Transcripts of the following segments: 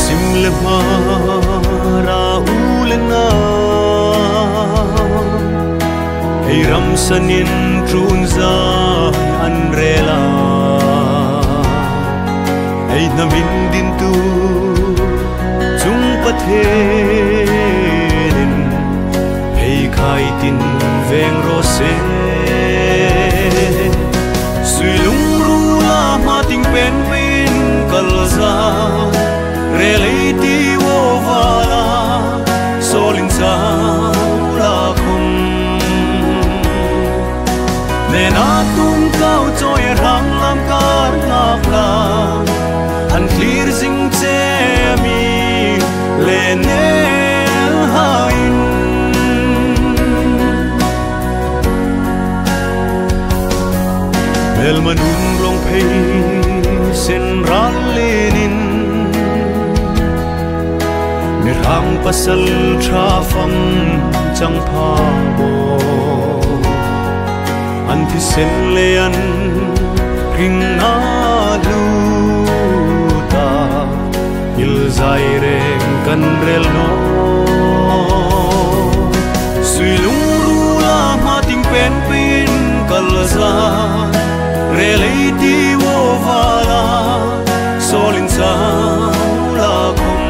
sim le ma ra u le na ei ram sanin trun za an rela ei na min din tu chung pathelin ei khai tin veng ro se sui lung ru la ma ting pen pin kal za re lei ti wo vala solin sa la khum ne na tum kau choi rang lam kar ngap la an clear sing che mi le ne hain mel manun rong phei sen ral lenin mi rang pasal tha fam chang pha bo an thi sen le an ring na lu ta il zai reng kan rel no sui lung ru la ma ting pen pin kal za re lei ti wo vala solin sa la khum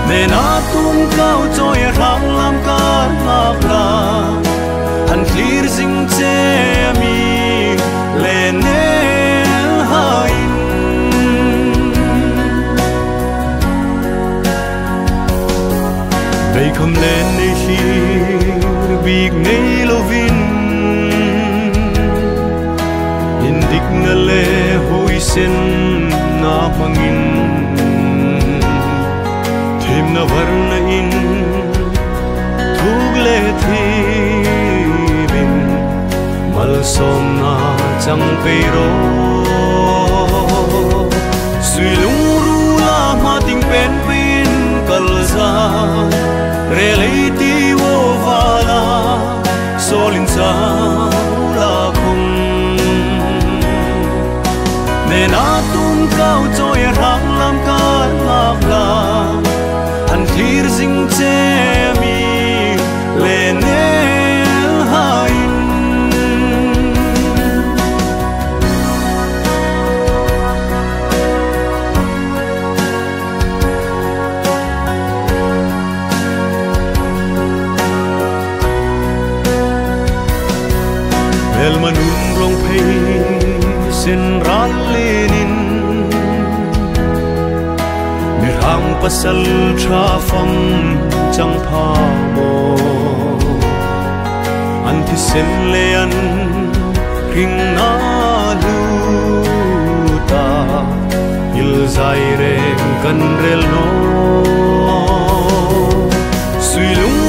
ne na tum kau choi rang lam kar ngap la an clear sing che mi le ne hain dei khom len nei hi big nei lovin in dik na le hui sen na mangin thêm na var na in thug le thi bin mal som na chang pe ro sui lung ru la ma ting pen pin kal za re lei ti wo vala solin sa la khum ne na tum kau choi rang lam kar ngap la an clear sing che mi le ne hain mel manun rong phei sen ral lenin mi rang pasal tha fam chang pha bo an thi sen le an ring na lu ta il zai reng kan rel no sui lung